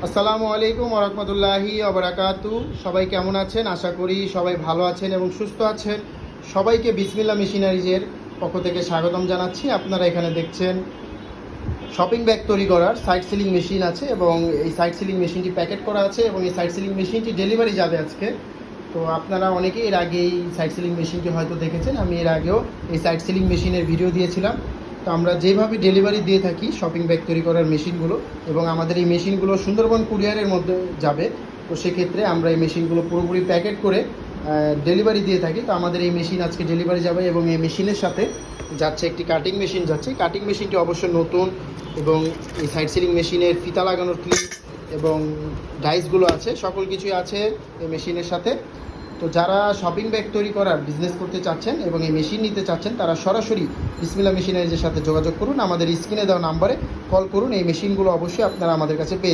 আসসালামু আলাইকুম ওয়া রাহমাতুল্লাহি ওয়া বারাকাতু। সবাই কেমন আছেন? আশা করি সবাই ভালো আছেন এবং সুস্থ আছেন। সবাইকে বিসমিল্লাহ মেশিনারিজের পক্ষ থেকে স্বাগতম জানাচ্ছি। আপনারা এখানে দেখছেন শপিং ব্যাগ তৈরি করার সাইড সিলিং মেশিন আছে এবং এই সাইড সিলিং মেশিনটি প্যাকেট করা আছে এবং এই সাইড সিলিং মেশিনটি ডেলিভারি যাবে আজকে। তো আপনারা অনেকেই এর আগে এই সাইড সিলিং মেশিনটি হয়তো দেখেছেন। আমি এর আগেও এই সাইড সিলিং মেশিনের ভিডিও দিয়েছিলাম। তো আমরা যেভাবে ডেলিভারি দিয়ে থাকি শপিং ব্যাগ তৈরি করার মেশিনগুলো, এবং আমাদের এই মেশিনগুলো সুন্দরবন কুরিয়ারের মধ্যে যাবে। তো সেক্ষেত্রে আমরা এই মেশিনগুলো পুরোপুরি প্যাকেট করে ডেলিভারি দিয়ে থাকি। তো আমাদের এই মেশিন আজকে ডেলিভারি যাবে এবং এই মেশিনের সাথে যাচ্ছে একটি কাটিং মেশিন যাচ্ছে। কাটিং মেশিনটি অবশ্য নতুন এবং এই সাইড সিলিং মেশিনের ফিতা লাগানোর ক্লিপ এবং ডাইসগুলো আছে, সকল কিছুই আছে এই মেশিনের সাথে। তো যারা শপিং ব্যাগ তৈরি করার বিজনেস করতে চাচ্ছেন এবং এই মেশিন নিতে চাচ্ছেন, তারা সরাসরি বিসমিল্লাহ মেশিনারিজের সাথে যোগাযোগ করুন। আমাদের স্ক্রিনে দেওয়া নাম্বারে কল করুন। এই মেশিনগুলো অবশ্যই আপনারা আমাদের কাছে পেয়ে